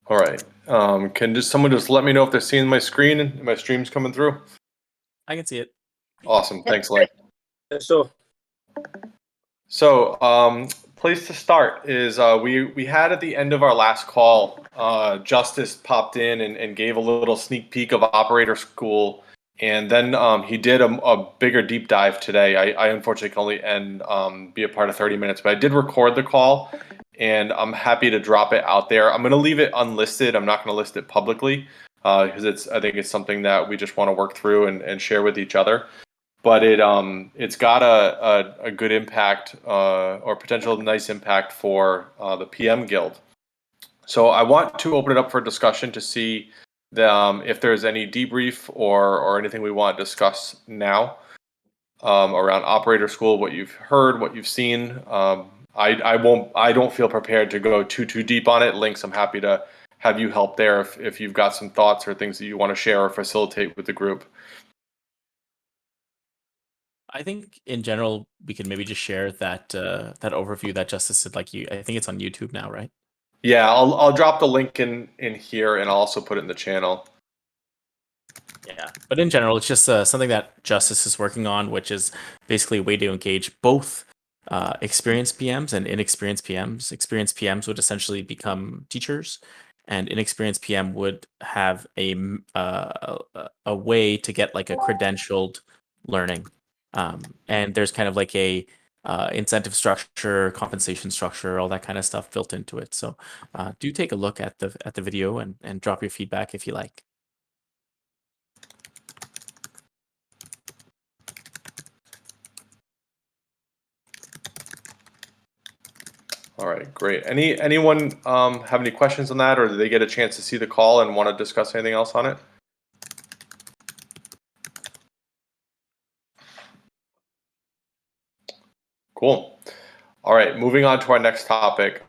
All right. Can someone just let me know if they're seeing my screen and my stream's coming through? I can see it. Awesome. Thanks, Link. So, Place to start is we had at the end of our last call, Justice popped in and gave a little sneak peek of operator school, and then he did a bigger deep dive today. I unfortunately can only be a part of 30 minutes, but I did record the call, and I'm happy to drop it out there. I'm going to leave it unlisted. I'm not going to list it publicly because I think it's something that we just want to work through and share with each other. But it's got a good impact or potential nice impact for the PM Guild. So I want to open it up for discussion to see if there's any debrief or anything we want to discuss now around operator school, what you've heard, what you've seen. I don't feel prepared to go too deep on it. Links, I'm happy to have you help there if you've got some thoughts or things that you want to share or facilitate with the group. I think in general we can maybe just share that that overview that Justice did. I think it's on YouTube now, right? Yeah, I'll drop the link in here, and I'll also put it in the channel. Yeah, but in general, it's just something that Justice is working on, which is basically a way to engage both experienced PMs and inexperienced PMs. Experienced PMs would essentially become teachers, and inexperienced PM would have a way to get like a credentialed learning. And there's kind of like a incentive structure, compensation structure, all that kind of stuff built into it. So do take a look at the video and drop your feedback if you like. All right, great. Anyone have any questions on that, or did they get a chance to see the call and want to discuss anything else on it? Cool. All right, moving on to our next topic.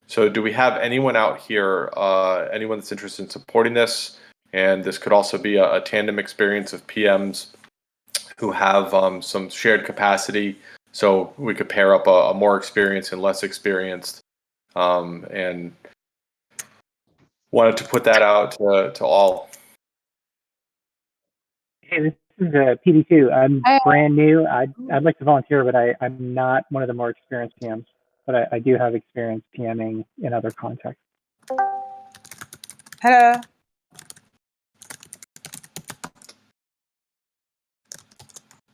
So do we have anyone out here, anyone that's interested in supporting this? And this could also be a tandem experience of PMs who have some shared capacity. So we could pair up a more experienced and less experienced, and wanted to put that out to all. Hey, this is PD2. I'm brand new. I'd like to volunteer, but I'm not one of the more experienced PMs. But I do have experience PMing in other contexts. Hello.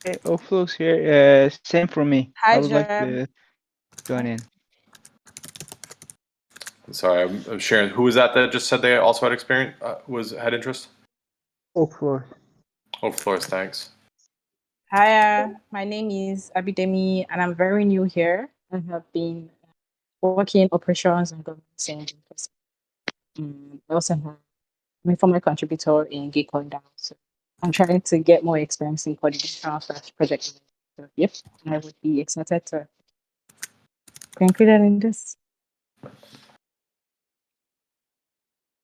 Hey, Oflux here. Same for me. Hi, I would like Jam. to join in. Sorry, I'm sharing. Who was that just said they also had experience? Had interest? Oflux. Oh, Flores, thanks. Hi, my name is Abidemi, and I'm very new here. I have been working operations and governance. I also have I'm a former contributor in Geek Down. So I'm trying to get more experience in coordination of project. So, yep, I would be excited to be included in this.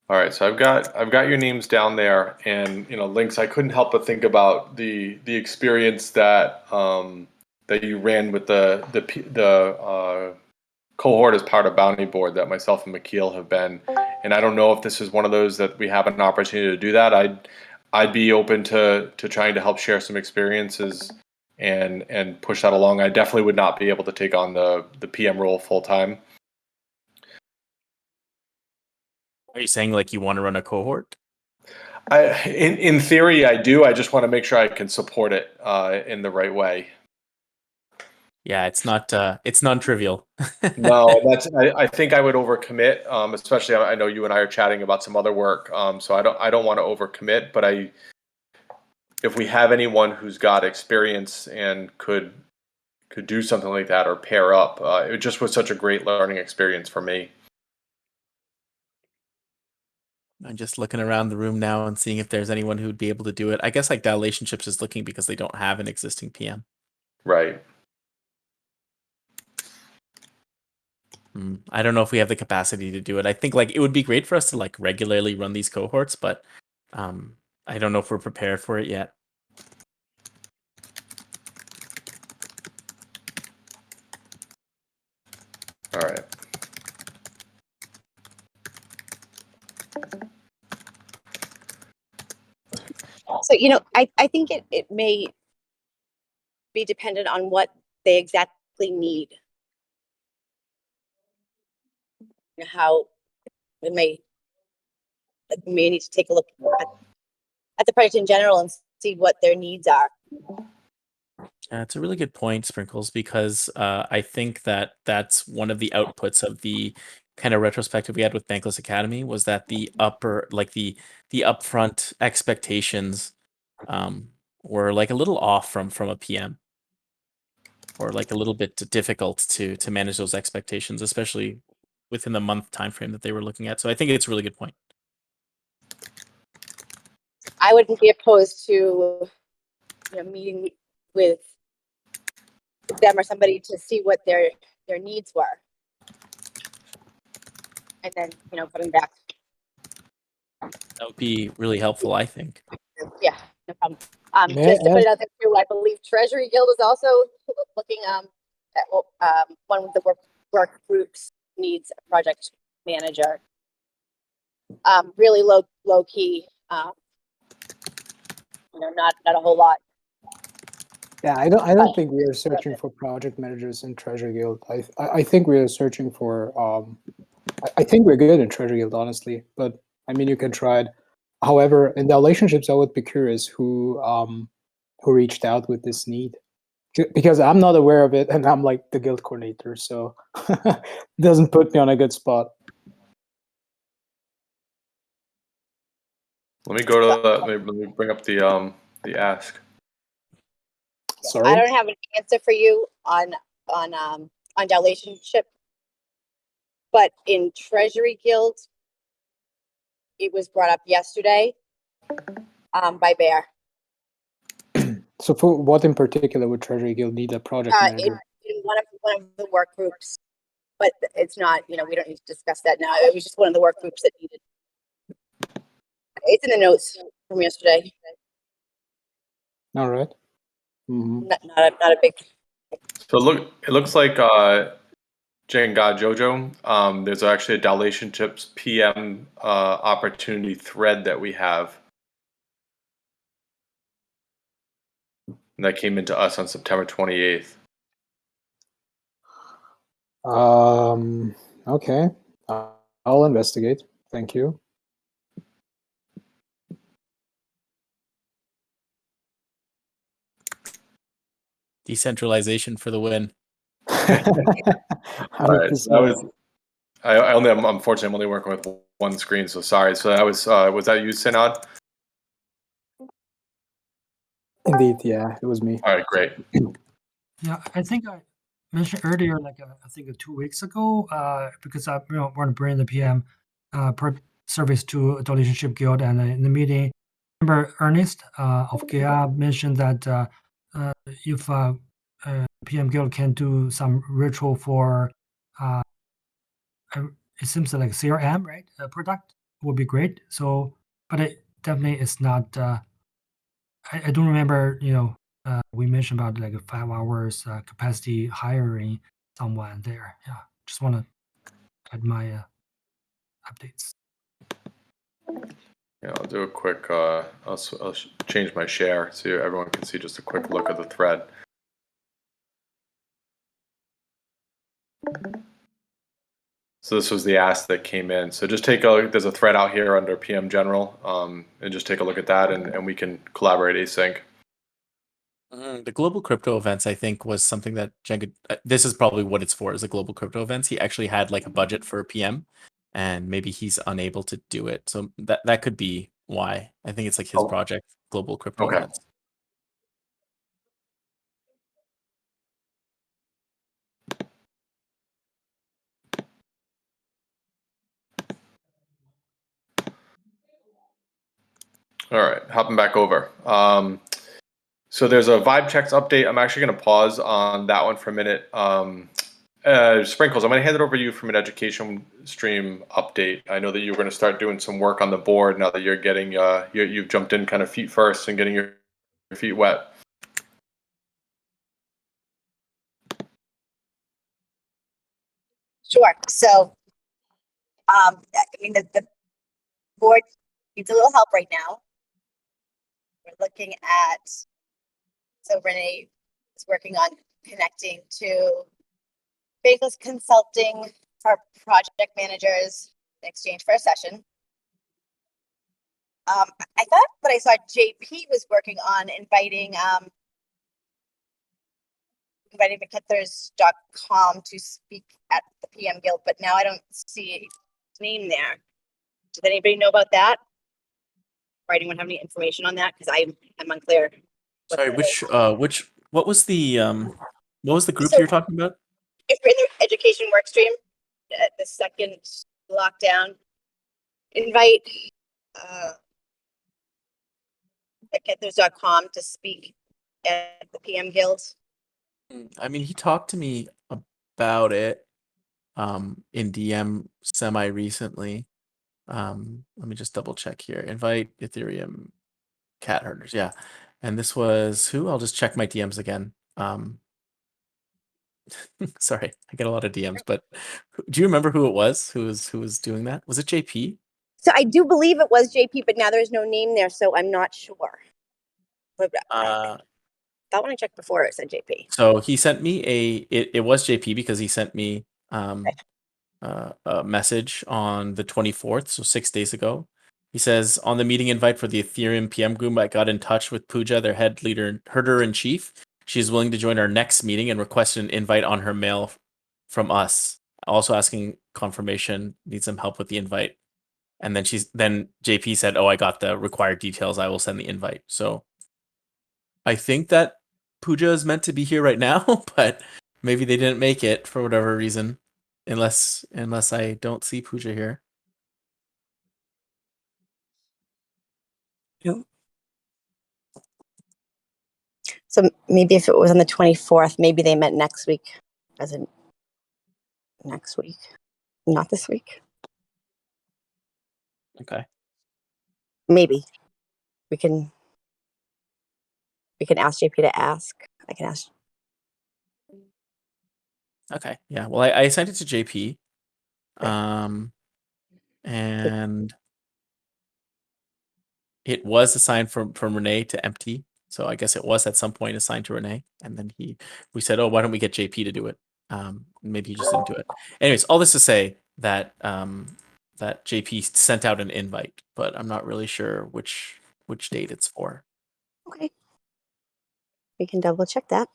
All right, so I've got your names down there, and links. I couldn't help but think about the experience that that you ran with the cohort as part of Bounty Board that myself and McKeel have been. And I don't know if this is one of those that we have an opportunity to do that. I'd be open to trying to help share some experiences and push that along. I definitely would not be able to take on the PM role full time. Are you saying like you want to run a cohort? In theory, I do. I just want to make sure I can support it in the right way. Yeah, it's non-trivial. No, I think I would overcommit, especially I know you and I are chatting about some other work, so I don't want to overcommit. But if we have anyone who's got experience and could do something like that or pair up, it just was such a great learning experience for me. I'm just looking around the room now and seeing if there's anyone who'd be able to do it. I guess like Dilationships is looking because they don't have an existing PM. Right. I don't know if we have the capacity to do it. I think like it would be great for us to like regularly run these cohorts, but I don't know if we're prepared for it yet. right. So, I think it may be dependent on what they exactly need. How we may need to take a look at the project in general and see what their needs are. It's a really good point, Sprinkles, because I think that that's one of the outputs of the kind of retrospective we had with Bankless Academy was that the upfront expectations were like a little off from a PM, or like a little bit difficult to manage those expectations, especially within the month time frame that they were looking at. So I think it's a really good point. I wouldn't be opposed to meeting with them or somebody to see what their needs were, and then coming back. That would be really helpful, I think. Yeah, no problem. May Just to I put it out there too, I believe Treasury Guild is also looking at one of the work groups needs a project manager. Really low key. Not a whole lot. Yeah, I don't think we are searching for project managers in Treasure Guild. I think we are searching for I think we're good in Treasure Guild, honestly. But I mean, you can try it. However, in the relationships, I would be curious who reached out with this need, because I'm not aware of it, and I'm like the guild coordinator, so it doesn't put me on a good spot. Let me go to let me bring up the ask. Sorry. I don't have an answer for you on relationship, but in Treasury Guild, it was brought up yesterday by Bear. So for what in particular would Treasury Guild need a project manager? In one of the work groups, but it's not. We don't need to discuss that now. It was just one of the work groups that needed. It's in the notes from yesterday. All right. Mm-hmm. Not a big. So it looks like Jenga Jojo. There's actually a Relationships PM opportunity thread that we have that came into us on September 28th. Okay. I'll investigate. Thank you. Decentralization for the win. 100%. All right, that was. Unfortunately, I'm only working with one screen, so sorry. So that was that you, Synod? Indeed, yeah, it was me. All right, great. Yeah, I think I mentioned earlier, I think 2 weeks ago, because I want to bring the PM service to the Relationship Guild, and in the meeting, remember Ernest of GA mentioned that if PM Guild can do some ritual for it seems like CRM, right? Product would be great. So, but it definitely is not. I don't remember. We mentioned about like 5 hours capacity hiring someone there. Yeah, just want to add my updates. Yeah, I'll do a quick. I'll change my share so everyone can see just a quick look at the thread. So this was the ask that came in. So just take a look. There's a thread out here under PM General, and just take a look at that, and we can collaborate async. The global crypto events, I think, was something that Jenga. This is probably what it's for. Is the global crypto events? He actually had like a budget for a PM, and maybe he's unable to do it. So that could be why. I think it's like his project, global crypto Okay. events. All right, hopping back over. So there's a vibe checks update. I'm actually going to pause on that one for a minute. Sprinkles, I'm going to hand it over to you from an education stream update. I know that you're going to start doing some work on the board now that you're getting you've jumped in kind of feet first and getting your feet wet. Sure. So, I mean, the board needs a little help right now. We're looking at, so Renee is working on connecting to Bakeless Consulting for project managers in exchange for a session. I thought, but I saw JP was working on inviting McKithers.com to speak at the PM Guild, but now I don't see his name there. Does anybody know about that? Or anyone have any information on that? Because I'm unclear. Sorry, what was the group So- you're talking about? If we're in the education work stream, the second lockdown, invite McKithers.com to speak at the PM Guild. I mean, he talked to me about it in DM semi recently. Let me just double check here. Invite Ethereum cat herders. Yeah. And this was who? I'll just check my DMs again. Sorry, I get a lot of DMs, but do you remember who it was? Who was doing that? Was it JP? So I do believe it was JP, but now there's no name there, so I'm not sure. But I thought when I checked before it said JP. So he sent me it was JP because he sent me a message on the 24th, so 6 days ago. He says, on the meeting invite for the Ethereum PM group, I got in touch with Pooja, their head leader, herder in chief. She is willing to join our next meeting and requested an invite on her mail from us. Also asking confirmation, needs some help with the invite. And then then JP said, oh, I got the required details. I will send the invite. So I think that Pooja is meant to be here right now, but maybe they didn't make it for whatever reason. Unless I don't see Pooja here. So maybe if it was on the 24th, maybe they meant next week, as in next week, not this week. Okay. Maybe we can ask JP to ask. I can ask. Okay. Yeah. Well, I sent it to JP. Right. And it was assigned from Renee to empty. So I guess it was at some point assigned to Renee. And then we said, oh, why don't we get JP to do it? Maybe he just didn't do it. Anyways, all this to say that that JP sent out an invite, but I'm not really sure which date it's for. Okay. We can double check that.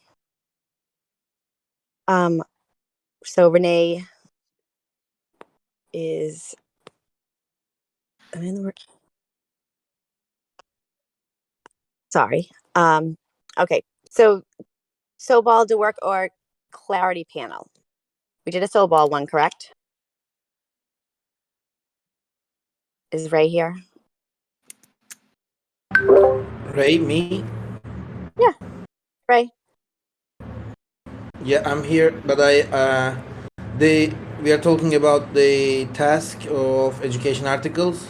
So Renee is. Sorry. Okay. So Soball to work or clarity panel. We did a Soball one, correct? Is Ray here? Ray, me? Yeah. Ray. Yeah, I'm here, but we are talking about the task of education articles.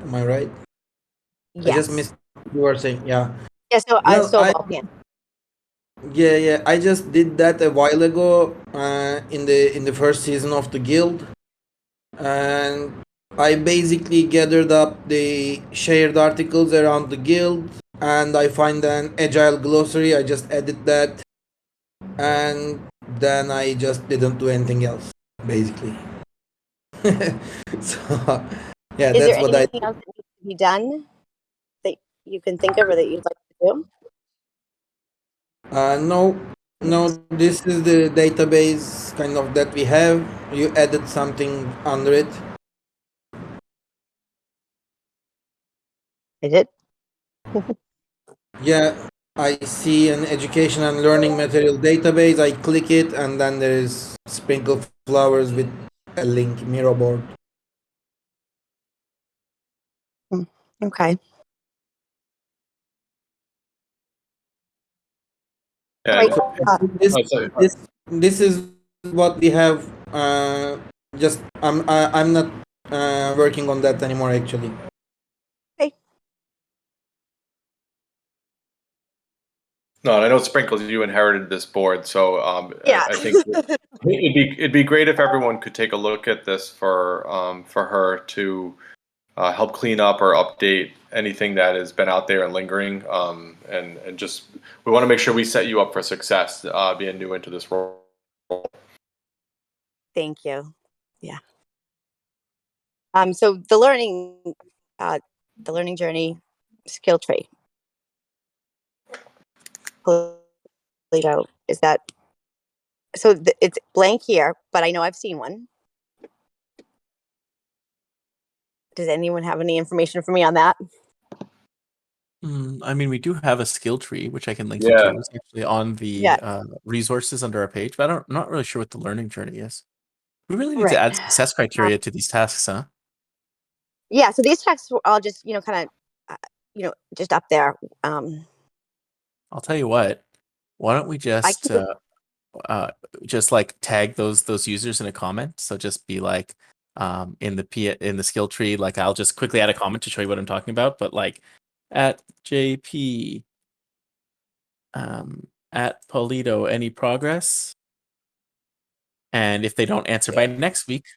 Am I right? Yes. I just missed what you were saying. Yeah. Yeah. So Soball panel. Yeah. I just did that a while ago in the first season of the guild, and I basically gathered up the shared articles around the guild, and I find an agile glossary. I just edit that, and then I just didn't do anything else, basically. So yeah, Is that's there what I. anything else that needs to be done that you can think of or that you'd like to do? No. This is the database kind of that we have. You added something under it. I did. Yeah, I see an education and learning material database. I click it, and then there is sprinkle flowers with a link, Miro board. Okay. Yeah, Right. This is what we have. Just I'm not working on that anymore, actually. Okay. No, and I know Sprinkles, you inherited this board, so Yeah. I think it'd be great if everyone could take a look at this for her to help clean up or update anything that has been out there and lingering. And just we want to make sure we set you up for success being new into this role. Thank you. Yeah. So the learning journey skill tree. Polito, is that so? It's blank here, but I know I've seen one. Does anyone have any information for me on that? I mean, we do have a skill tree, which I can link you Yeah. to. It's actually on the Yeah. resources under our page, but I'm not really sure what the learning journey is. We really need to Right. add success criteria to these tasks, huh? Yeah. So these texts were all just kind of just up there. I'll tell you what. Why don't we I just can just like tag those users in a comment? So just be like in the skill tree, like I'll just quickly add a comment to show you what I'm talking about, but like at JP at Polito, any progress? And if they don't answer by next week,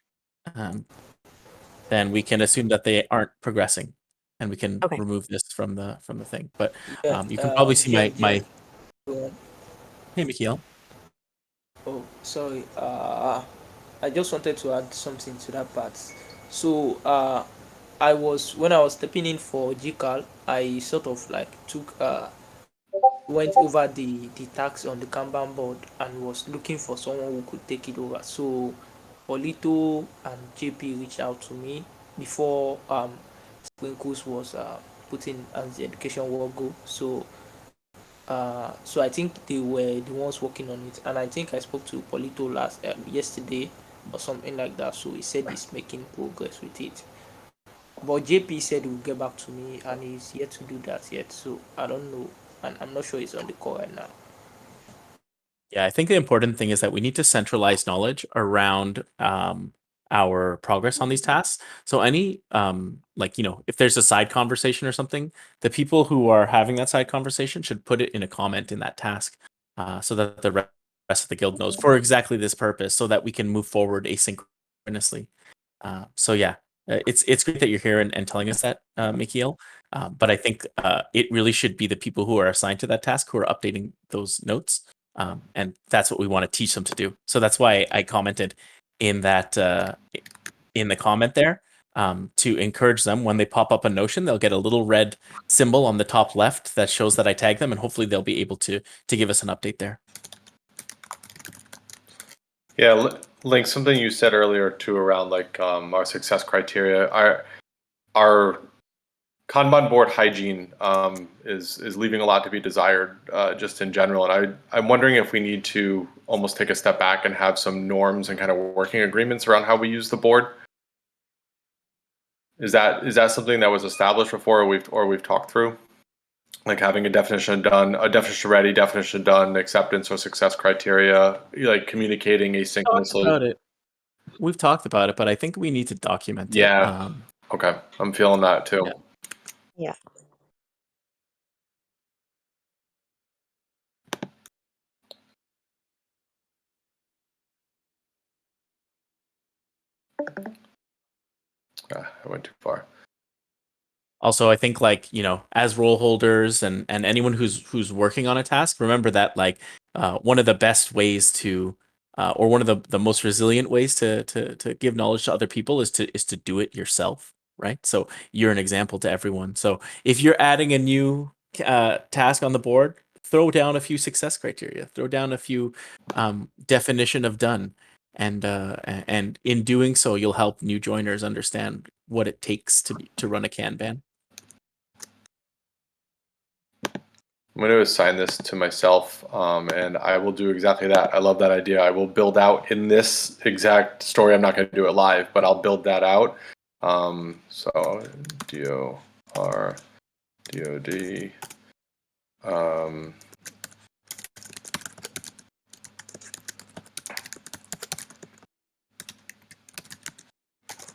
then we can assume that they aren't progressing, and we can Okay. remove this from the thing. But Yeah, you can probably see yeah, my yeah. hey, Mikhail. Oh, sorry. I just wanted to add something to that part. So, when I was stepping in for GCAL, I sort of like went over the tasks on the Kanban board and was looking for someone who could take it over. So, Polito and JP reached out to me before Sprinkles was putting as the education work go. So I think they were the ones working on it, and I think I spoke to Polito yesterday or something like that. So he said he's making progress with it. But JP said he will get back to me, and he's yet to do that yet. So I don't know, and I'm not sure he's on the call right now. Yeah, I think the important thing is that we need to centralize knowledge around our progress on these tasks. So any like if there's a side conversation or something, the people who are having that side conversation should put it in a comment in that task, so that the rest of the guild knows for exactly this purpose, so that we can move forward asynchronously. So yeah, it's great that you're here and telling us that, Mikhail. But I think it really should be the people who are assigned to that task who are updating those notes. And that's what we want to teach them to do. So that's why I commented in that in the comment there, to encourage them when they pop up a Notion, they'll get a little red symbol on the top left that shows that I tagged them, and hopefully they'll be able to give us an update there. Yeah, Link, something you said earlier too around like our success criteria. Our Kanban board hygiene is leaving a lot to be desired, just in general. And I'm wondering if we need to almost take a step back and have some norms and kind of working agreements around how we use the board. Is that something that was established before, or we've talked through, like having a definition done, a definition ready, definition done, acceptance or success criteria, like communicating asynchronously? About it. We've talked about it, but I think we need to document it. Yeah. Okay, I'm feeling that too. Yeah. I went too far. Also, I think like as role holders and anyone who's working on a task, remember that like one of the best ways to or one of the most resilient ways to give knowledge to other people is to do it yourself, right? So you're an example to everyone. So if you're adding a new task on the board, throw down a few success criteria, throw down a few definition of done, and in doing so, you'll help new joiners understand what it takes to run a Kanban. I'm going to assign this to myself, and I will do exactly that. I love that idea. I will build out in this exact story. I'm not going to do it live, but I'll build that out. So DOR, DOD.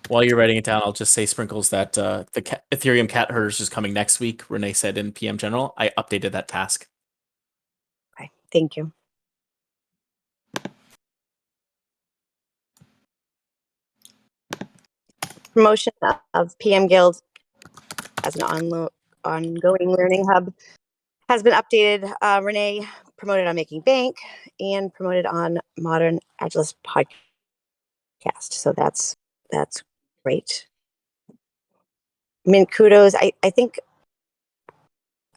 While you're writing it down, I'll just say Sprinkles that the Ethereum cat herders is coming next week. Renee said in PM General. I updated that task. Thank you. Promotion of PM Guild as an ongoing learning hub has been updated. Renee promoted on Making Bank and promoted on Modern Agilist Podcast. So that's great. I mean, kudos. I think,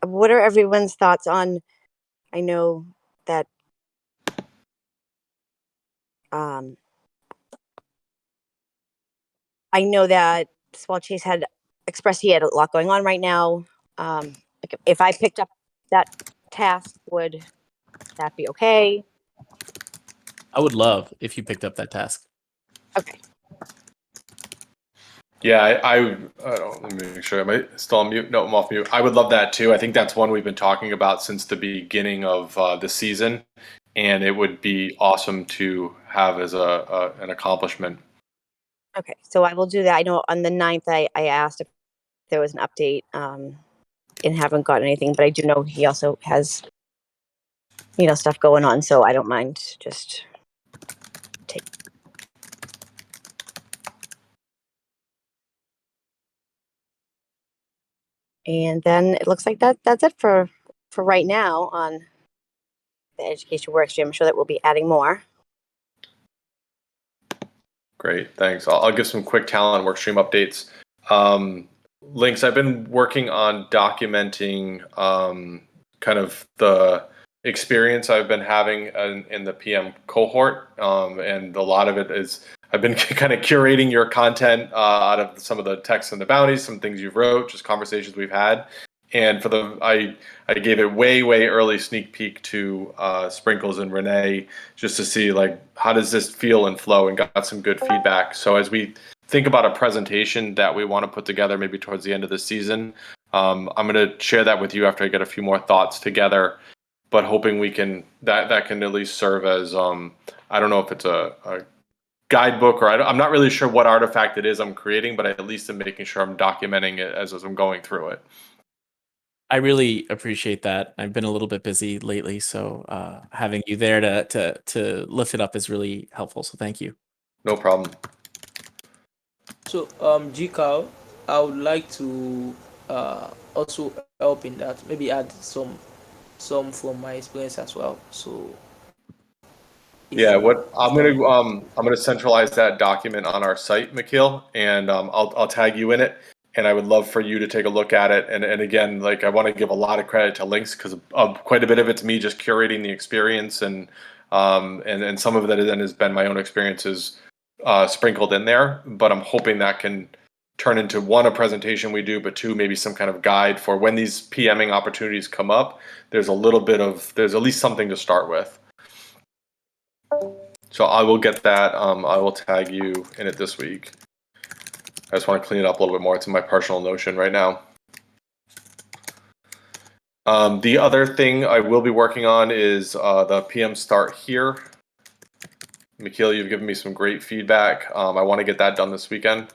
what are everyone's thoughts on, I know that Swell Chase had expressed he had a lot going on right now. Like if I picked up that task, would that be okay? I would love if you picked up that task. Okay. Yeah, let me make sure. Am I still on mute? No, I'm off mute. I would love that too. I think that's one we've been talking about since the beginning of the season, and it would be awesome to have as an accomplishment. Okay, so I will do that. I know on the 9th, I asked if there was an update, and haven't gotten anything, but I do know he also has, stuff going on, so I don't mind just take. And then it looks like that's it for right now on the education workstream. I'm sure that we'll be adding more. Great, thanks. I'll give some quick talent workstream updates. Links, I've been working on documenting kind of the experience I've been having in the PM cohort, and a lot of it is I've been kind of curating your content out of some of the texts and the bounties, some things you've wrote, just conversations we've had. And I gave it way early sneak peek to Sprinkles and Renee just to see like how does this feel and flow, and got some good feedback. So as we think about a presentation that we want to put together maybe towards the end of the season, I'm going to share that with you after I get a few more thoughts together. But hoping we can that can at least serve as I don't know if it's a guidebook or I'm not really sure what artifact it is I'm creating, but at least I'm making sure I'm documenting it as I'm going through it. I really appreciate that. I've been a little bit busy lately, so having you there to lift it up is really helpful. So thank you. No problem. So, GCal, I would like to also help in that. Maybe add some from my experience as well. So, Yeah, what I'm gonna centralize that document on our site, Mikhail, and I'll tag you in it. And I would love for you to take a look at it. And again, like I want to give a lot of credit to Links because quite a bit of it's me just curating the experience, and some of that then has been my own experiences sprinkled in there. But I'm hoping that can turn into one, a presentation we do, but two, maybe some kind of guide for when these PMing opportunities come up. There's at least something to start with. So I will get that. I will tag you in it this week. I just want to clean it up a little bit more. It's in my personal Notion right now. The other thing I will be working on is the PM start here. Mikhail, you've given me some great feedback. I want to get that done this weekend.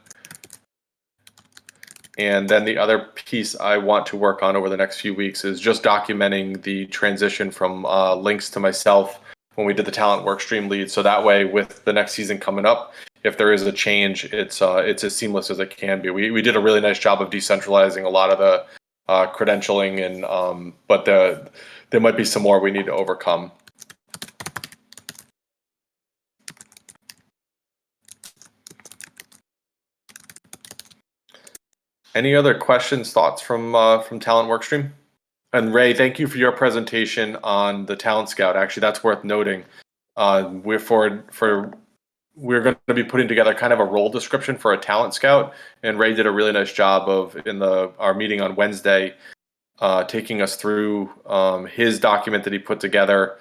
And then the other piece I want to work on over the next few weeks is just documenting the transition from Links to myself when we did the talent workstream lead. So that way, with the next season coming up, if there is a change, it's as seamless as it can be. We did a really nice job of decentralizing a lot of the credentialing, and but there might be some more we need to overcome. Any other questions, thoughts from Talent Workstream? And Ray, thank you for your presentation on the Talent Scout. Actually, that's worth noting. We're going to be putting together kind of a role description for a Talent Scout, and Ray did a really nice job of in our meeting on Wednesday, taking us through his document that he put together,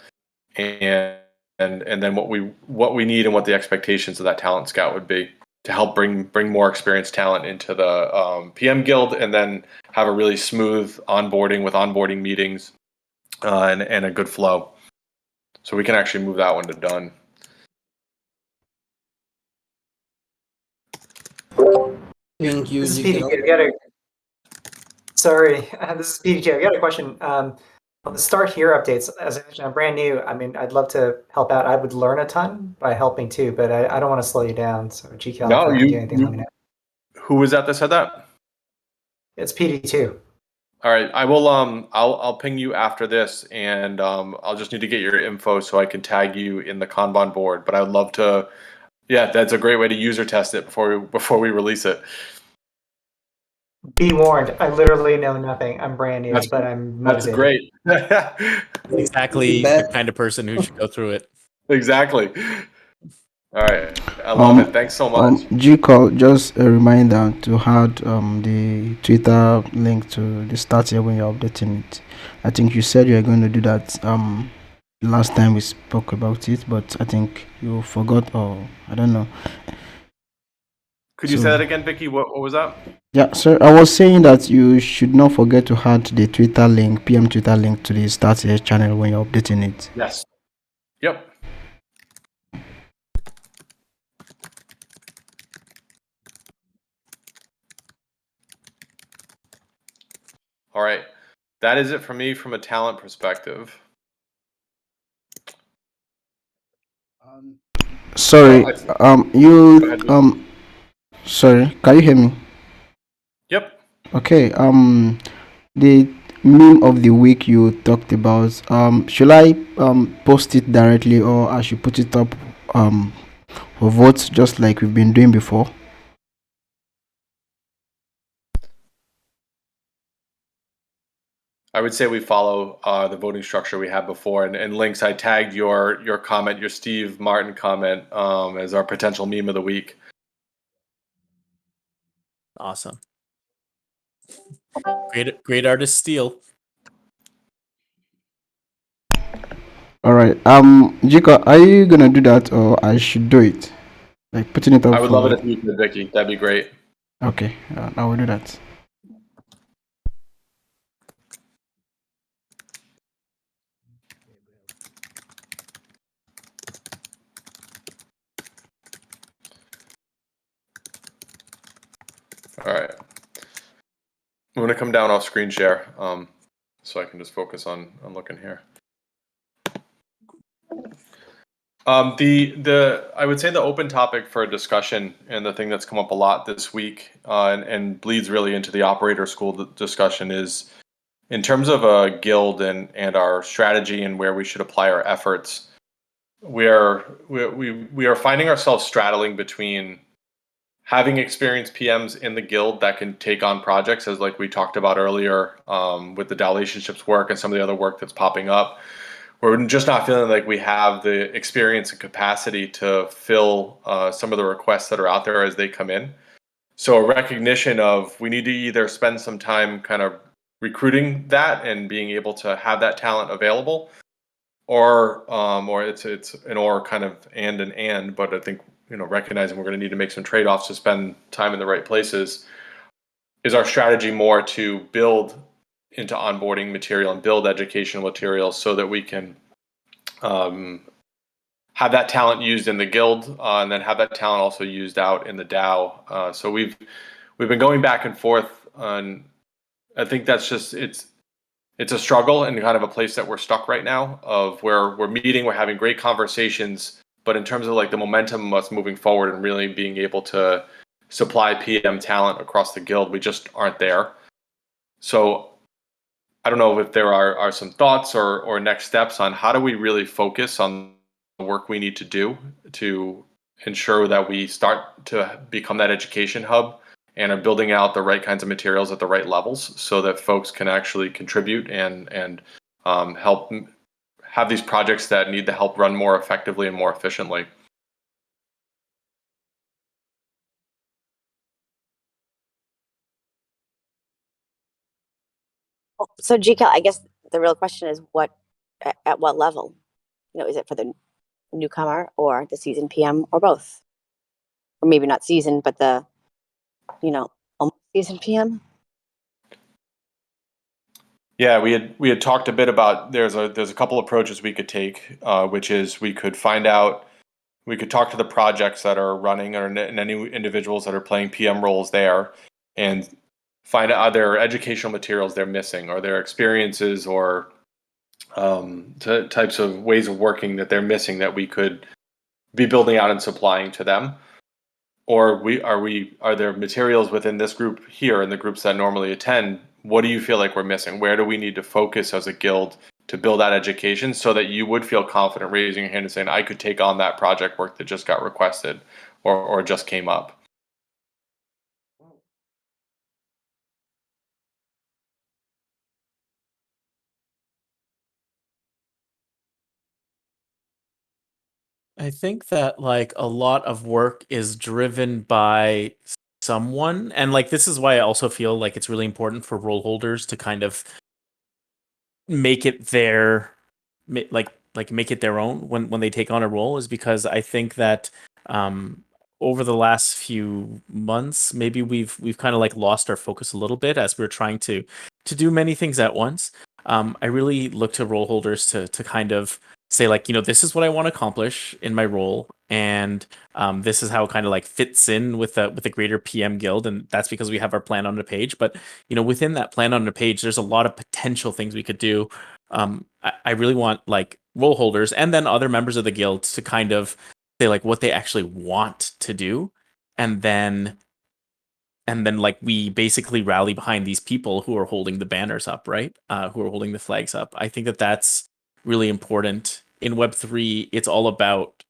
and then what we need and what the expectations of that Talent Scout would be to help bring more experienced talent into the PM Guild, and then have a really smooth onboarding with onboarding meetings and a good flow. So we can actually move that one to done. Thank you, This is GCal. PDK. Sorry, this is PDK. I got a question. Well, the Start Here updates, as I mentioned, I'm brand new. I mean, I'd love to help out. I would learn a ton by helping too, but I don't want to slow you down. So GCal, No, if I can do anything, let me know. Who was that said that? It's PD2. All right, I will. I'll ping you after this, and I'll just need to get your info so I can tag you in the Kanban board. But I'd love to. Yeah, that's a great way to user test it before we release it. Be warned, I literally know nothing. I'm brand new, That's- but I'm That's motivated. great. Exactly the Bet. kind of person who should go through it. Exactly. All right, I love it. Thanks so much. G-Call, just a reminder to add the Twitter link to the start here when you're updating it. I think you said you were going to do that last time we spoke about it, but I think you forgot, or I don't know. Could you say that again, Vicky? What was that? Yeah, sir. I was saying that you should not forget to add the Twitter link, PM Twitter link to the start here channel when you're updating it. Yes. Yep. All right. That is it for me from a talent perspective. Sorry, you Go ahead. sorry, can you hear me? Yep. Okay, the meme of the week you talked about, should I post it directly, or I should put it up for votes just like we've been doing before? I would say we follow the voting structure we had before, and links. I tagged your comment, your Steve Martin comment, as our potential meme of the week. Awesome. Great artist steal. All right, Jika, are you gonna do that, or I should do it, like putting it up? I would love it if you could, Vicky. That'd be great. Okay, I will do that. All right. I'm gonna come down off screen share, so I can just focus on looking here. The I would say the open topic for discussion, and the thing that's come up a lot this week, and bleeds really into the operator school discussion, is in terms of a guild and our strategy and where we should apply our efforts. We are finding ourselves straddling between having experienced PMs in the guild that can take on projects, as like we talked about earlier, with the relationships work and some of the other work that's popping up. We're just not feeling like we have the experience and capacity to fill some of the requests that are out there as they come in. So a recognition of we need to either spend some time kind of recruiting that and being able to have that talent available, or it's an or kind of and. But I think, recognizing we're going to need to make some trade-offs to spend time in the right places. Is our strategy more to build into onboarding material and build educational materials so that we can have that talent used in the guild, and then have that talent also used out in the DAO. So we've been going back and forth on. I think that's just it's a struggle and kind of a place that we're stuck right now, of where we're meeting, we're having great conversations, but in terms of like the momentum of us moving forward and really being able to supply PM talent across the guild, we just aren't there. So I don't know if there are some thoughts or next steps on how do we really focus on the work we need to do to ensure that we start to become that education hub and are building out the right kinds of materials at the right levels so that folks can actually contribute and help have these projects that need the help run more effectively and more efficiently. So GCal, I guess the real question is at what level? Is it for the newcomer or the seasoned PM or both? Or maybe not seasoned, but the, almost seasoned PM? Yeah, we had talked a bit about there's a couple approaches we could take, which is we could talk to the projects that are running and any individuals that are playing PM roles there, and find out are there educational materials they're missing, or their experiences or types of ways of working that they're missing that we could be building out and supplying to them? Or are there materials within this group here and the groups that normally attend? What do you feel like we're missing? Where do we need to focus as a guild to build that education so that you would feel confident raising your hand and saying, I could take on that project work that just got requested or just came up? I think that like a lot of work is driven by someone, and like this is why I also feel like it's really important for role holders to kind of make it their like make it their own when they take on a role, is because I think that um over the last few months maybe we've kind of like lost our focus a little bit as we're trying to do many things at once. I really look to role holders to kind of say like, this is what I want to accomplish in my role, and this is how it kind of like fits in with the greater PM guild, and that's because we have our plan on the page. But within that plan on the page, there's a lot of potential things we could do. I really want like role holders and then other members of the guild to kind of say like what they actually want to do, and then like we basically rally behind these people who are holding the banners up, right? Who are holding the flags up. I think that that's really important. In Web3, it's all about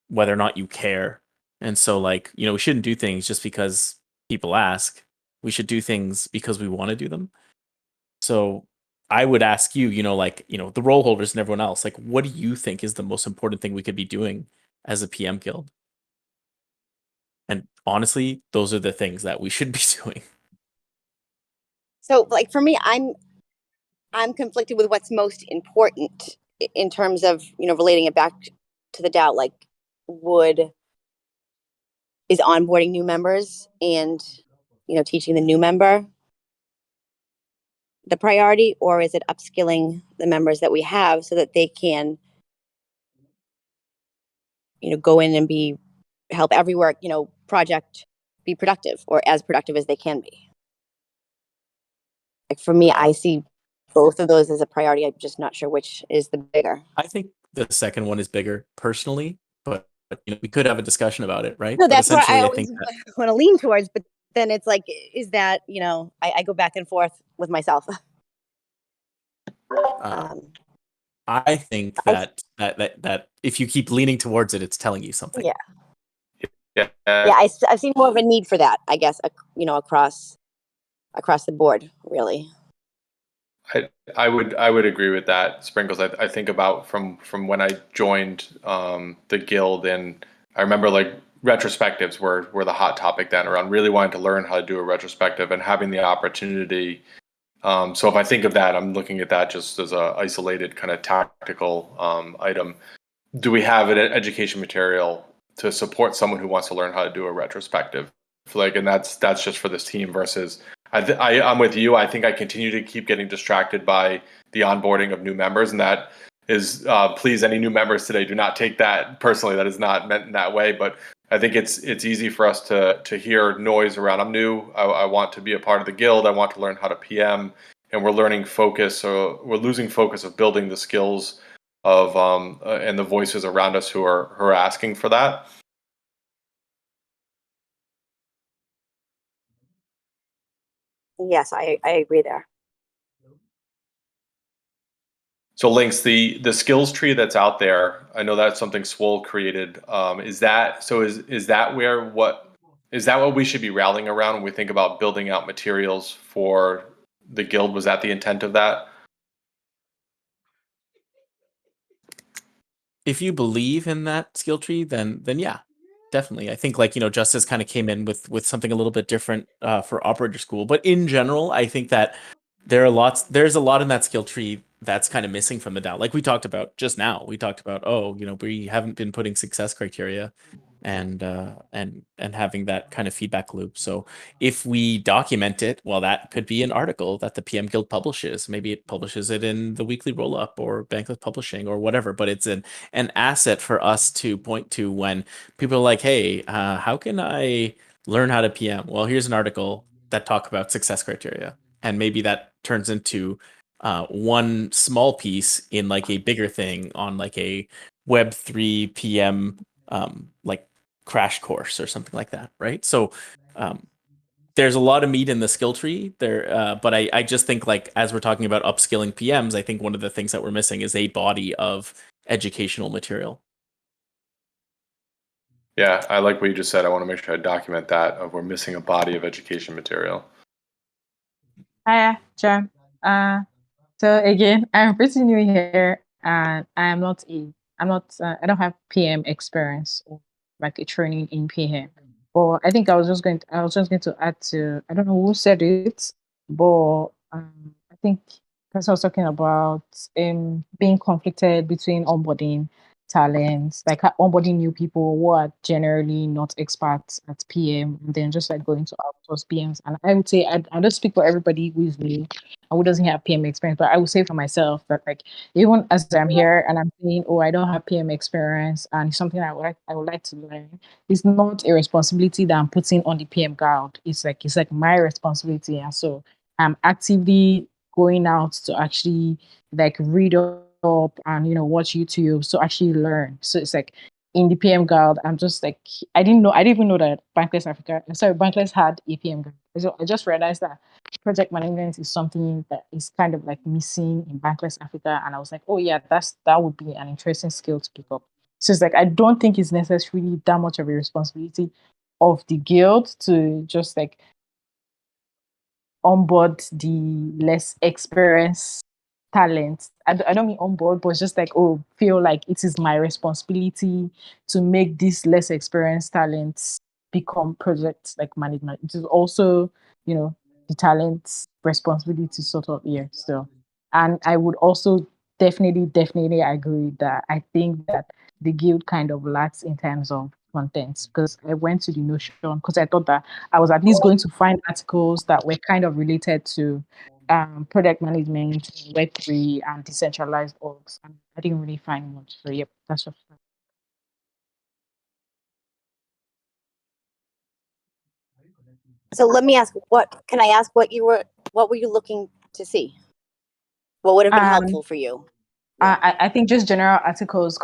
whether or not you care. And so like, we shouldn't do things just because people ask. We should do things because we want to do them. So I would ask you, like, the role holders and everyone else, like, what do you think is the most important thing we could be doing as a PM guild? And honestly, those are the things that we should be doing. So like for me, I'm conflicted with what's most important in terms of, relating it back to the doubt, like is onboarding new members and, teaching the new member the priority, or is it upskilling the members that we have so that they can, go in and help every work, project be productive or as productive as they can be? Like for me, I see both of those as a priority. I'm just not sure which is the bigger. I think the second one is bigger personally, but we could have a discussion about it, right? No, But that's what I essentially, I always think that want to lean towards, but then it's like, is that, I go back and forth with myself. Um, I think that if you keep leaning towards it, it's telling you something. yeah. Yeah. I've seen more of a need for that, I guess, across the board, really. I would agree with that, Sprinkles. I think about from when I joined the guild, and I remember like retrospectives were the hot topic then, around really wanting to learn how to do a retrospective and having the opportunity. So if I think of that, I'm looking at that just as a isolated kind of tactical item. Do we have an education material to support someone who wants to learn how to do a retrospective? Like, and that's just for this team versus I'm with you. I think I continue to keep getting distracted by the onboarding of new members, and that is please, any new members today, do not take that personally. That is not meant in that way. But I think it's easy for us to hear noise around. I'm new. I want to be a part of the guild. I want to learn how to PM, and we're learning focus. So we're losing focus of building the skills of and the voices around us who are asking for that. Yes, I agree there. So Links, the skills tree that's out there, I know that's something Swole created. Is that what we should be rallying around when we think about building out materials for the guild? Was that the intent of that? If you believe in that skill tree, then yeah, definitely. I think like Justice kind of came in with something a little bit different for operator school, but in general, I think that there's a lot in that skill tree that's kind of missing from the DAO. Like we talked about just now, we talked about, we haven't been putting success criteria and having that kind of feedback loop. So if we document it, well, that could be an article that the PM Guild publishes. Maybe it publishes it in the weekly roll up or Bankless Publishing or whatever. But it's an asset for us to point to when people are like, "Hey, how can I learn how to PM?" Well, here's an article that talk about success criteria, and maybe that turns into one small piece in like a bigger thing on like a Web3 PM like crash course or something like that, right? So there's a lot of meat in the skill tree there, but I just think like as we're talking about upskilling PMs, I think one of the things that we're missing is a body of educational material. Yeah, I like what you just said. I want to make sure I document that. We're missing a body of education material. Hiya, John. So again, I'm pretty new here, and I don't have PM experience or like a training in PM. But I think I was just going to add to, I don't know who said it, but I think person was talking about being conflicted between onboarding talents, like onboarding new people who are generally not experts at PM, and then just like going to outsource PMs. And I would say I don't speak for everybody who is new and who doesn't have PM experience, but I would say for myself that like even as I'm here and I'm saying, oh, I don't have PM experience and it's something I would like to learn, it's not a responsibility that I'm putting on the PM guard. It's like my responsibility. And so I'm actively going out to actually like read up and watch YouTube to actually learn. So it's like in the PM guide, I'm just like I didn't even know that Bankless had a PM guide. So I just realized that project management is something that is kind of like missing in Bankless Africa. And I was like, oh yeah, that would be an interesting skill to pick up. So it's like I don't think it's necessarily that much of a responsibility of the guild to just like onboard the less experienced talent. I don't mean onboard, but it's just like, oh, feel like it is my responsibility to make these less experienced talents become project like management. It is also, the talent's responsibility sort of here still. And I would also definitely agree that I think that the guild kind of lacks in terms of content because I went to the Notion because I thought that I was at least going to find articles that were kind of related to product management, Web3, and decentralized orgs. And I didn't really find much. So, yep, that's just. So let me ask, what were you looking to see? What would have been helpful for you? I think just general articles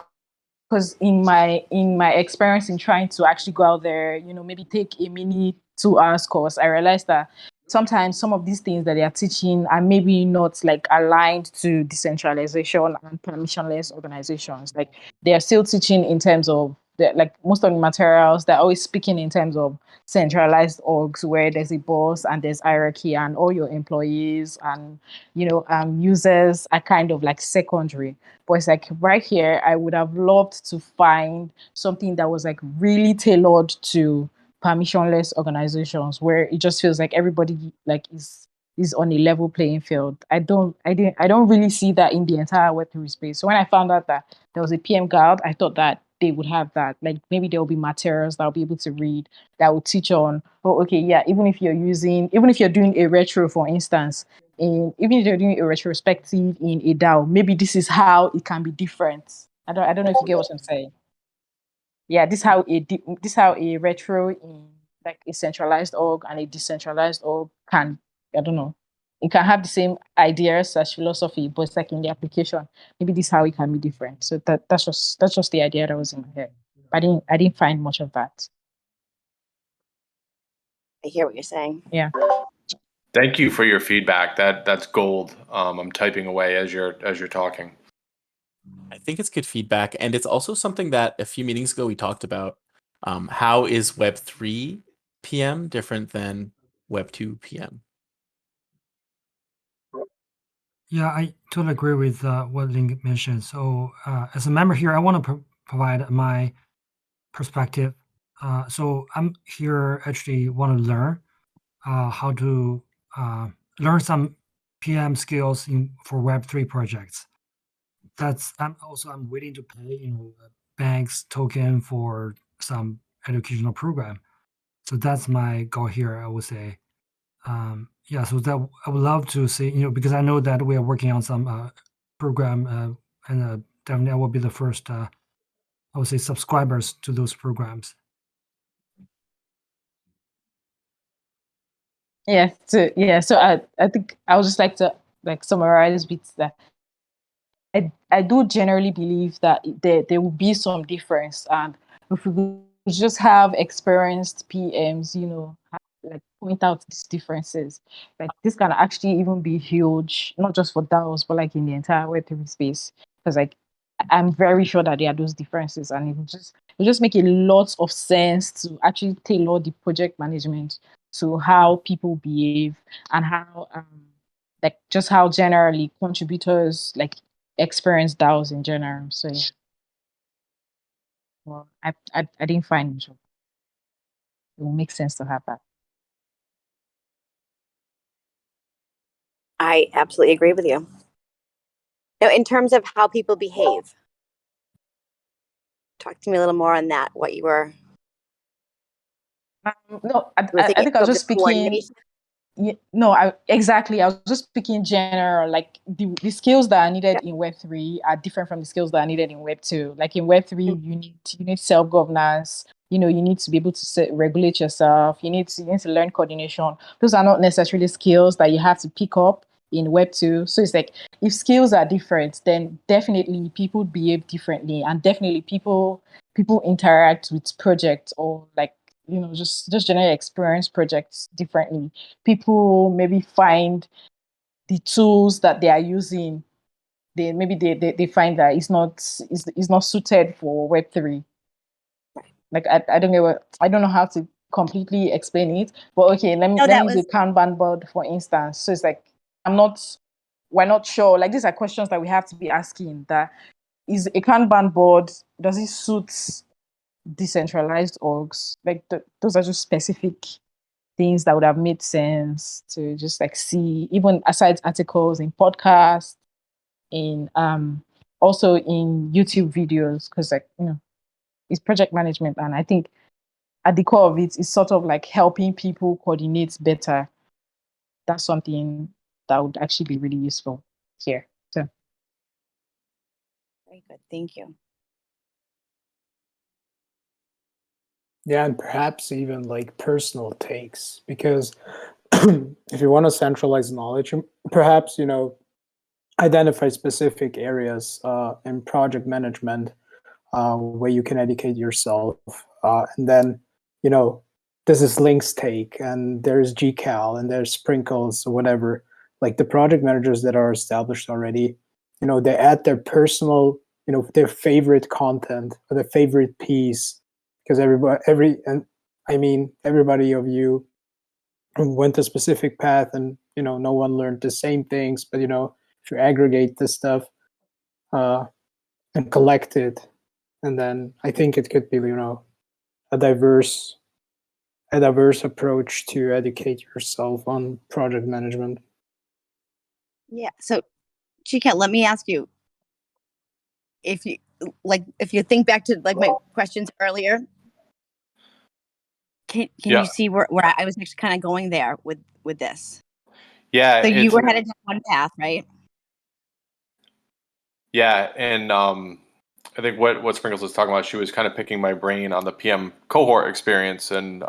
because in my experience in trying to actually go out there, maybe take a mini 2 hours course, I realized that sometimes some of these things that they are teaching are maybe not like aligned to decentralization and permissionless organizations. Like they are still teaching in terms of like most of the materials, they're always speaking in terms of centralized orgs where there's a boss and there's hierarchy and all your employees and users are kind of like secondary. But it's like right here, I would have loved to find something that was like really tailored to permissionless organizations where it just feels like everybody like is on a level playing field. I don't really see that in the entire Web3 space. So when I found out that there was a PM guide, I thought that they would have that. Like maybe there will be materials that I'll be able to read that will teach on, oh, okay, yeah, even if you're doing a retro, for instance, even if you're doing a retrospective in a DAO, maybe this is how it can be different. I don't know if you get what I'm saying. Yeah, this how a retro in like a centralized org and a decentralized org can, I don't know, it can have the same ideas as philosophy, but it's like in the application, maybe this how it can be different. So that's just the idea that was in my head. I didn't find much of that. I hear what you're saying. Yeah. Thank you for your feedback. That's gold. I'm typing away as you're talking. I think it's good feedback, and it's also something that a few meetings ago we talked about. How is Web3 PM different than Web2 PM? Yeah, I totally agree with what Link mentioned. So, as a member here, I want to provide my perspective. So, I'm here actually want to learn how to learn some PM skills for Web3 projects. I'm willing to pay a bank's token for some educational program. So that's my goal here. I would say, yeah. So that I would love to see, because I know that we are working on some program, and definitely I will be the first. I would say subscribers to those programs. Yeah. So I think I would just like to like summarize with that I do generally believe that there will be some difference, and if we just have experienced PMs, like point out these differences, like this can actually even be huge, not just for DAOs, but like in the entire Web3 space. Because like I'm very sure that there are those differences, and it will just make a lot of sense to actually tailor the project management to how people behave and how like just how generally contributors like experience DAOs in general. So yeah, well, I didn't find it. It will make sense to have that. I absolutely agree with you. Now, in terms of how people behave, talk to me a little more on that. What you were, No, were I thinking think I was of just just speaking. coordination. No, I was just speaking general. Like the skills that are needed Yep. in Web3 are different from the skills that are needed in Web2. Like in Web3, you need self governance. You need to be able to regulate yourself. You need to learn coordination. Those are not necessarily skills that you have to pick up in Web2. So it's like if skills are different, then definitely people behave differently, and definitely people interact with projects or like just generally experience projects differently. People maybe find the tools that they are using, they find that it's not suited for Web3. Like I don't know I don't know how to completely explain it, but okay, let me No, let me that use the was Kanban board for instance. So it's like we're not sure. Like these are questions that we have to be asking. That is a Kanban board. Does it suit decentralized orgs? Like those are just specific things that would have made sense to just like see, even aside articles in podcasts, in also in YouTube videos, because like it's project management, and I think at the core of it is sort of like helping people coordinate better. That's something that would actually be really useful here. So very good. Thank you. Yeah, and perhaps even like personal takes, because if you want to centralize knowledge, perhaps identify specific areas in project management where you can educate yourself, and then you know this is Link's take, and there's GCal, and there's Sprinkles or whatever. Like the project managers that are established already, they add their personal, their favorite content or their favorite piece, because everybody of you went a specific path, and no one learned the same things. But if you aggregate this stuff uh, and collect it, and then I think it could be a diverse approach to educate yourself on project management. Yeah. So, Chika, let me ask you, if you think back to like my questions earlier, can Yeah. you see where I was actually kind of going there with this? Yeah, So you it's were headed down one path, right? yeah, and I think what Sprinkles was talking about, she was kind of picking my brain on the PM cohort experience, and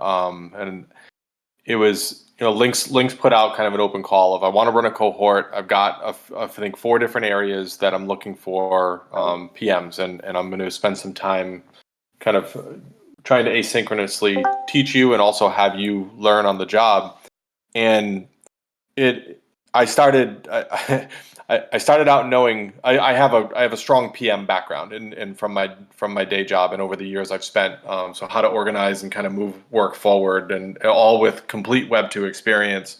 it was Links put out kind of an open call of I want to run a cohort. I've got I think 4 different areas that I'm looking for PMs, and I'm going to spend some time kind of trying to asynchronously teach you and also have you learn on the job. And it I started I started out knowing I have a strong PM background, and from my day job, and over the years I've spent so how to organize and kind of move work forward, and all with complete Web2 experience.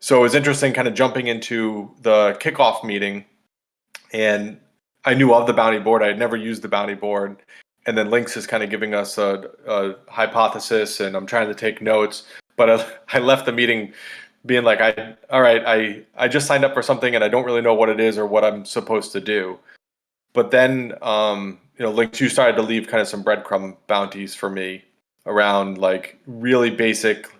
So it was interesting kind of jumping into the kickoff meeting, and I knew of the bounty board. I had never used the bounty board, and then Links is kind of giving us a hypothesis, and I'm trying to take notes. But I left the meeting being like, I just signed up for something, and I don't really know what it is or what I'm supposed to do. But then, Links, you started to leave kind of some breadcrumb bounties for me around like really basic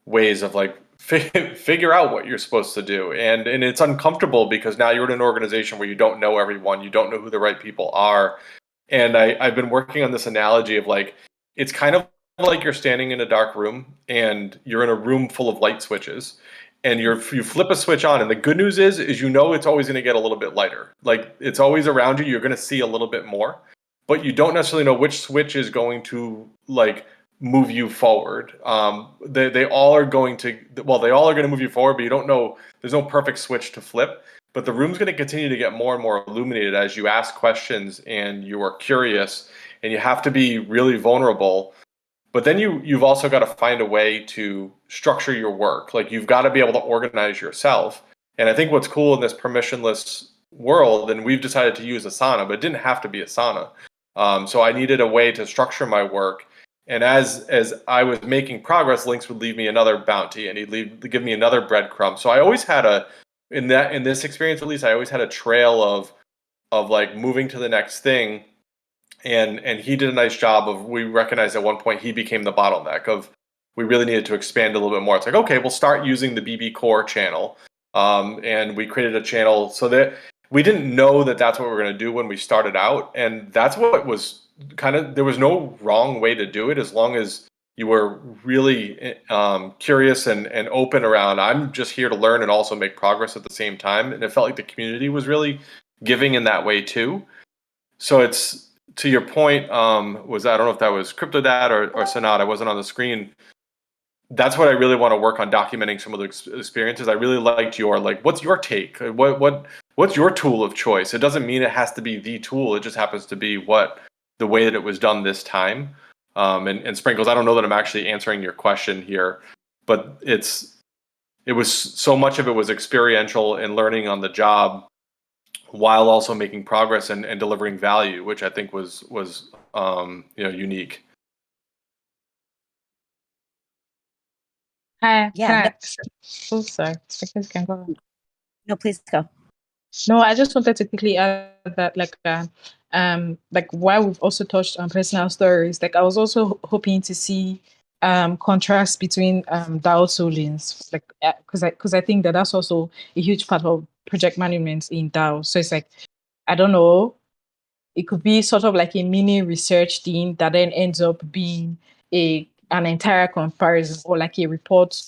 ways of like figure out what you're supposed to do, and it's uncomfortable because now you're in an organization where you don't know everyone, you don't know who the right people are. And I've been working on this analogy of like, it's kind of like you're standing in a dark room and you're in a room full of light switches, and you flip a switch on, and the good news is it's always going to get a little bit lighter. Like it's always around you. You're going to see a little bit more, but you don't necessarily know which switch is going to like move you forward. They all are going to move you forward, but you don't know. There's no perfect switch to flip. But the room's going to continue to get more and more illuminated as you ask questions and you are curious, and you have to be really vulnerable. But then you've also got to find a way to structure your work. Like you've got to be able to organize yourself. And I think what's cool in this permissionless world, and we've decided to use Asana, but it didn't have to be Asana. So I needed a way to structure my work. And as I was making progress, Lynx would leave me another bounty, and he'd give me another breadcrumb. So I always had in this experience at least, I always had a trail of like moving to the next thing. And he did a nice job of, we recognized at one point he became the bottleneck of, we really needed to expand a little bit more. It's like, okay, we'll start using the BB Core channel. And we created a channel so that we didn't know that that's what we were going to do when we started out. And that's what was there was no wrong way to do it, as long as you were really curious and open around, I'm just here to learn and also make progress at the same time. And it felt like the community was really giving in that way too. So it's, to your point, I don't know if that was CryptoDad or Sanat, I wasn't on the screen. That's what I really want to work on, documenting some of the experiences. I really liked what's your take? What's your tool of choice? It doesn't mean it has to be the tool. It just happens to be the way that it was done this time. And Sprinkles, I don't know that I'm actually answering your question here, but it was so much of it was experiential and learning on the job, while also making progress and delivering value, which I think was unique. Hi. Yeah. Oh, sorry. Because can go on. No, please go. No, I just wanted to quickly add that, while we've also touched on personal stories, like I was also hoping to see contrast between DAO toolings, because I think that's also a huge part of project management in DAO. So it's like, I don't know, it could be sort of like a mini research thing that then ends up being an entire comparison, or like a report,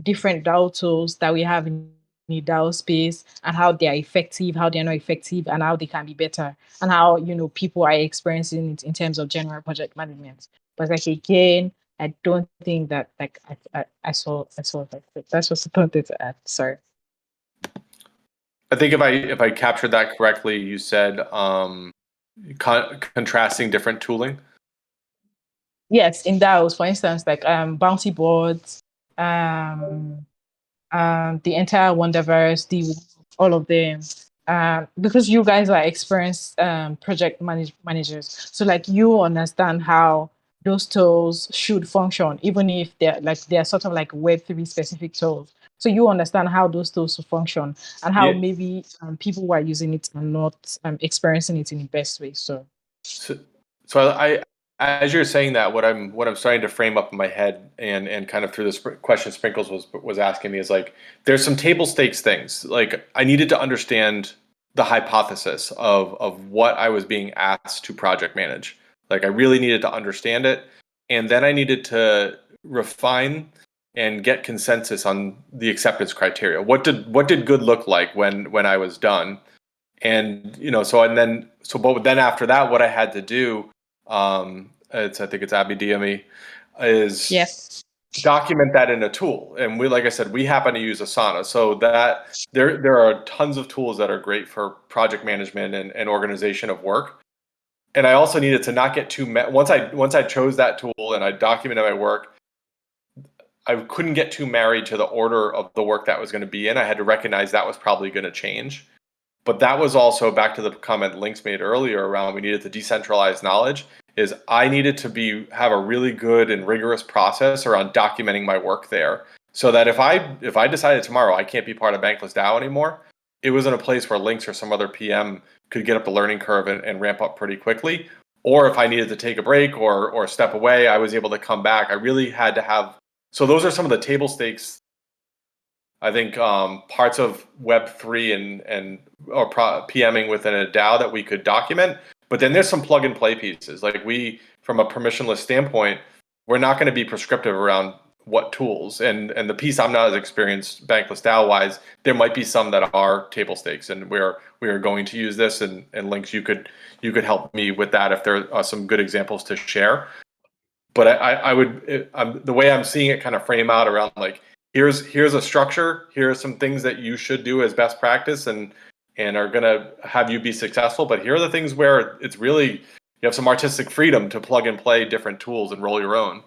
different DAO tools that we have in the DAO space, and how they are effective, how they're not effective, and how they can be better, and how people are experiencing it in terms of general project management. But like again, I don't think that I saw that. That's what I wanted to add. Sorry. I think if I captured that correctly, you said contrasting different tooling. Yes, in DAOs, for instance, like bounty boards, the entire Wonderverse, all of them. Because you guys are experienced project managers, so like you understand how those tools should function, even if they're sort of like Web3 specific tools. So you understand how those tools function, and how maybe people who are using it are not experiencing it in the best way. So I as you're saying that, what I'm starting to frame up in my head, and kind of through this question Sprinkles was asking me, is like, there's some table stakes things. Like I needed to understand the hypothesis of what I was being asked to project manage. Like I really needed to understand it, and then I needed to refine and get consensus on the acceptance criteria. What did good look like when I was done? And but then after that, what I had to do, I think it's Abidemi, is document that in a tool. And like I said, we happen to use Asana, so that there are tons of tools that are great for project management and organization of work. And I also needed to not get too once I chose that tool and I documented my work, I couldn't get too married to the order of the work that was going to be in. I had to recognize that was probably going to change. But that was also back to the comment Lynx made earlier around, we needed to decentralize knowledge, is I needed to have a really good and rigorous process around documenting my work there, so that if I decided tomorrow I can't be part of Bankless DAO anymore, it was in a place where Lynx or some other PM could get up the learning curve and ramp up pretty quickly. Or if I needed to take a break or step away, I was able to come back. I really had to have, so those are some of the table stakes, I think, parts of Web3 or PMing within a DAO that we could document. But then there's some plug and play pieces. Like from a permissionless standpoint, we're not going to be prescriptive around what tools. And the piece I'm not as experienced bankless DAO wise, there might be some that are table stakes, and we are going to use this. And Links, you could help me with that if there are some good examples to share. But I would the way I'm seeing it kind of frame out around like here's a structure, here are some things that you should do as best practice and are gonna have you be successful. But here are the things where it's really you have some artistic freedom to plug and play different tools and roll your own.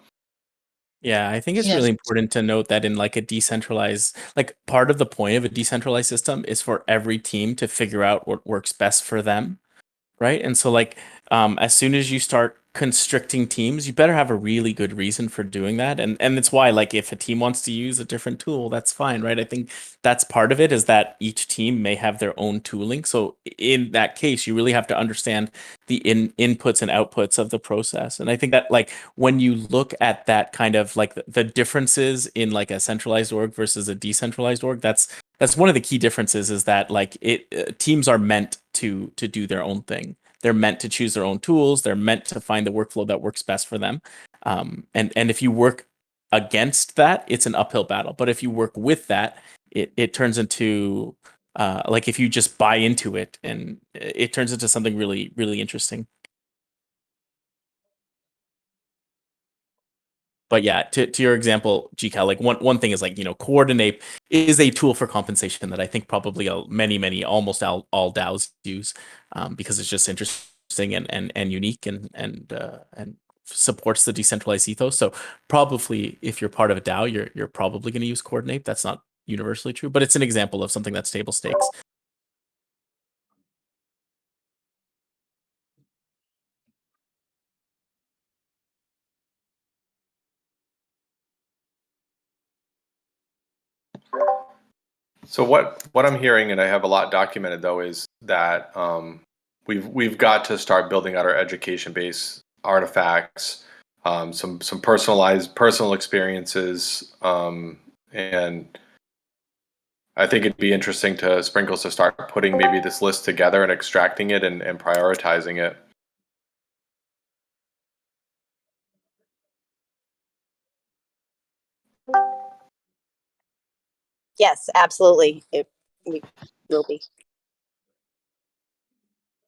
Yeah, I think it's Yes. really important to note that in like a decentralized, like part of the point of a decentralized system is for every team to figure out what works best for them, right? And so like as soon as you start constricting teams, you better have a really good reason for doing that. And it's why like if a team wants to use a different tool, that's fine, right? I think that's part of it is that each team may have their own tooling. So in that case, you really have to understand the inputs and outputs of the process. And I think that like when you look at that kind of like the differences in like a centralized org versus a decentralized org, that's one of the key differences is that like teams are meant to do their own thing. They're meant to choose their own tools. They're meant to find the workflow that works best for them. And if you work against that, it's an uphill battle. But if you work with that, it turns into like if you just buy into it, and it turns into something really, really interesting. But yeah, to your example, GCal, like one thing is like, Coordinate is a tool for compensation that I think probably many, almost all DAOs use because it's just interesting and unique and supports the decentralized ethos. So probably if you're part of a DAO, you're probably going to use Coordinate. That's not universally true, but it's an example of something that's table stakes. So what I'm hearing, and I have a lot documented though, is that we've got to start building out our education base artifacts, some personalized personal experiences, and I think it'd be interesting to Sprinkles to start putting maybe this list together and extracting it and prioritizing it. Yes, absolutely. We will be.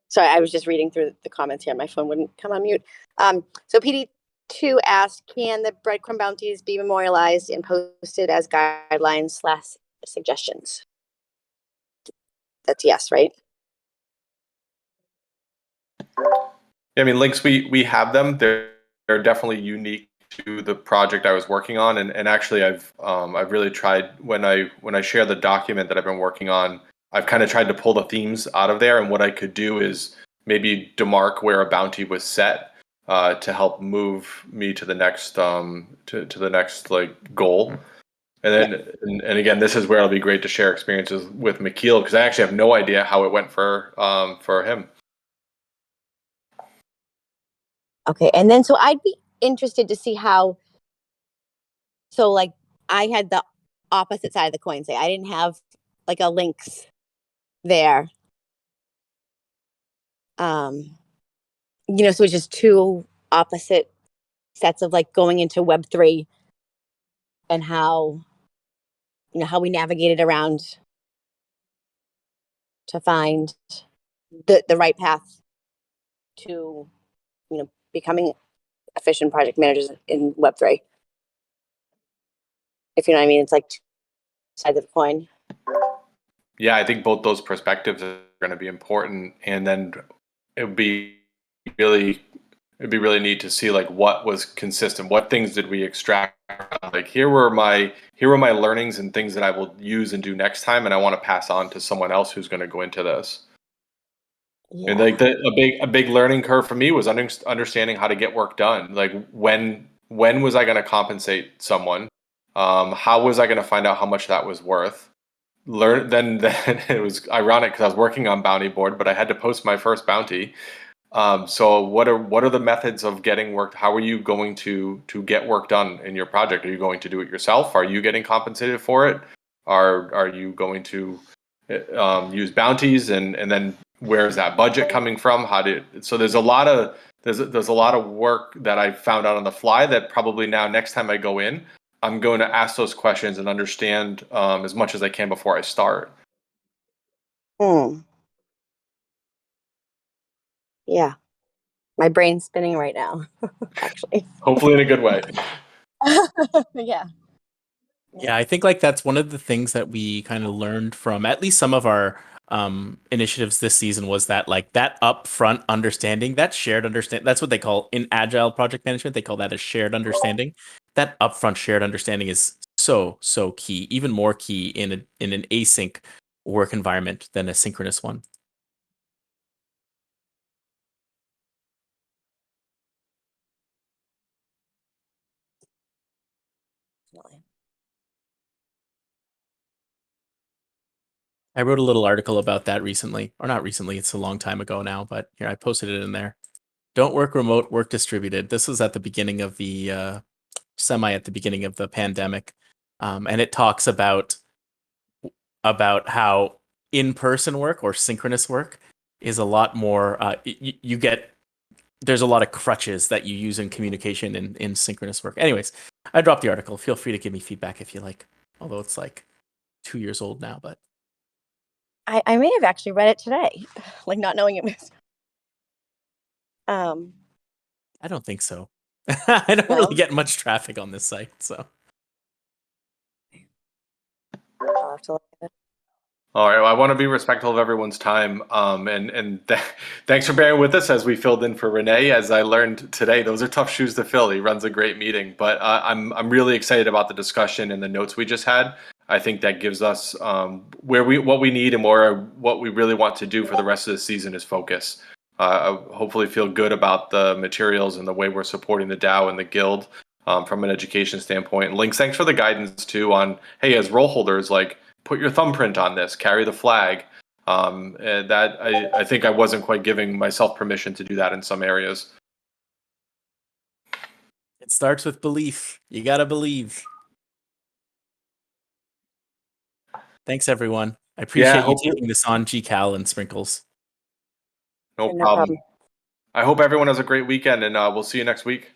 Sorry, I was just reading through the comments here. My phone wouldn't come on mute. So PD2 asked, can the breadcrumb bounties be memorialized and posted as guidelines/suggestions? That's yes, right? I mean, Links, we have them. They're definitely unique to the project I was working on, and actually I've really tried when I share the document that I've been working on. I've kind of tried to pull the themes out of there, and what I could do is maybe demark where a bounty was set to help move me to the next to the next like goal. And then and again, this is where it'll be great to share experiences with McKeel because I actually have no idea how it went for him. Okay, and then so I'd be interested to see how. So like I had the opposite side of the coin. Say I didn't have like a links there. So it's just two opposite sets of like going into Web3 and how we navigated around to find the right path to becoming efficient project managers in Web3. If you know what I mean, it's like two sides of the coin. Yeah, I think both those perspectives are going to be important, and then it'd be really neat to see like what was consistent, what things did we extract. Like here were my learnings and things that I will use and do next time, and I want to pass on to someone else who's going to go into this. Yeah. And like a big learning curve for me was understanding how to get work done. Like when was I going to compensate someone? How was I going to find out how much that was worth? Then it was ironic because I was working on bounty board, but I had to post my first bounty. So what are the methods of getting work? How are you going to get work done in your project? Are you going to do it yourself? Are you getting compensated for it? Are you going to use bounties and then where is that budget coming from? So there's a lot of work that I found out on the fly that probably now next time I go in, I'm going to ask those questions and understand as much as I can before I start. Yeah, my brain's spinning right now, actually. Hopefully in a good way. Yeah. Yeah, I think like that's one of the things that we kind of learned from at least some of our initiatives this season was that like that upfront understanding, that shared understand. That's what they call in agile project management. They call that a shared understanding. That upfront shared understanding is so key, even more key in an async work environment than a synchronous one. I wrote a little article about that recently, or not recently, it's a long time ago now, but here I posted it in there. Don't work remote, work distributed. This was at the beginning of the at the beginning of the pandemic. And it talks about how in-person work or synchronous work is a lot more you get there's a lot of crutches that you use in communication in synchronous work. Anyways, I dropped the article. Feel free to give me feedback if you like, although it's like 2 years old now, but I may have actually read it today, like not knowing it was. I don't think so. I don't really get much traffic on this site, so. I'll have to look at it. All right. Well, I want to be respectful of everyone's time. Thanks for bearing with us as we filled in for Renee. As I learned today, those are tough shoes to fill. He runs a great meeting, but I'm really excited about the discussion and the notes we just had. I think that gives us what we need and what we really want to do for the rest of the season is focus. I hopefully feel good about the materials and the way we're supporting the DAO and the guild from an education standpoint. And Links, thanks for the guidance too on, hey, as role holders, like, put your thumbprint on this, carry the flag. And that I think I wasn't quite giving myself permission to do that in some areas. It starts with belief. You got to believe. Thanks, everyone. I appreciate you taking this on, GCal and Sprinkles. No problem. I hope everyone has a great weekend, and we'll see you next week.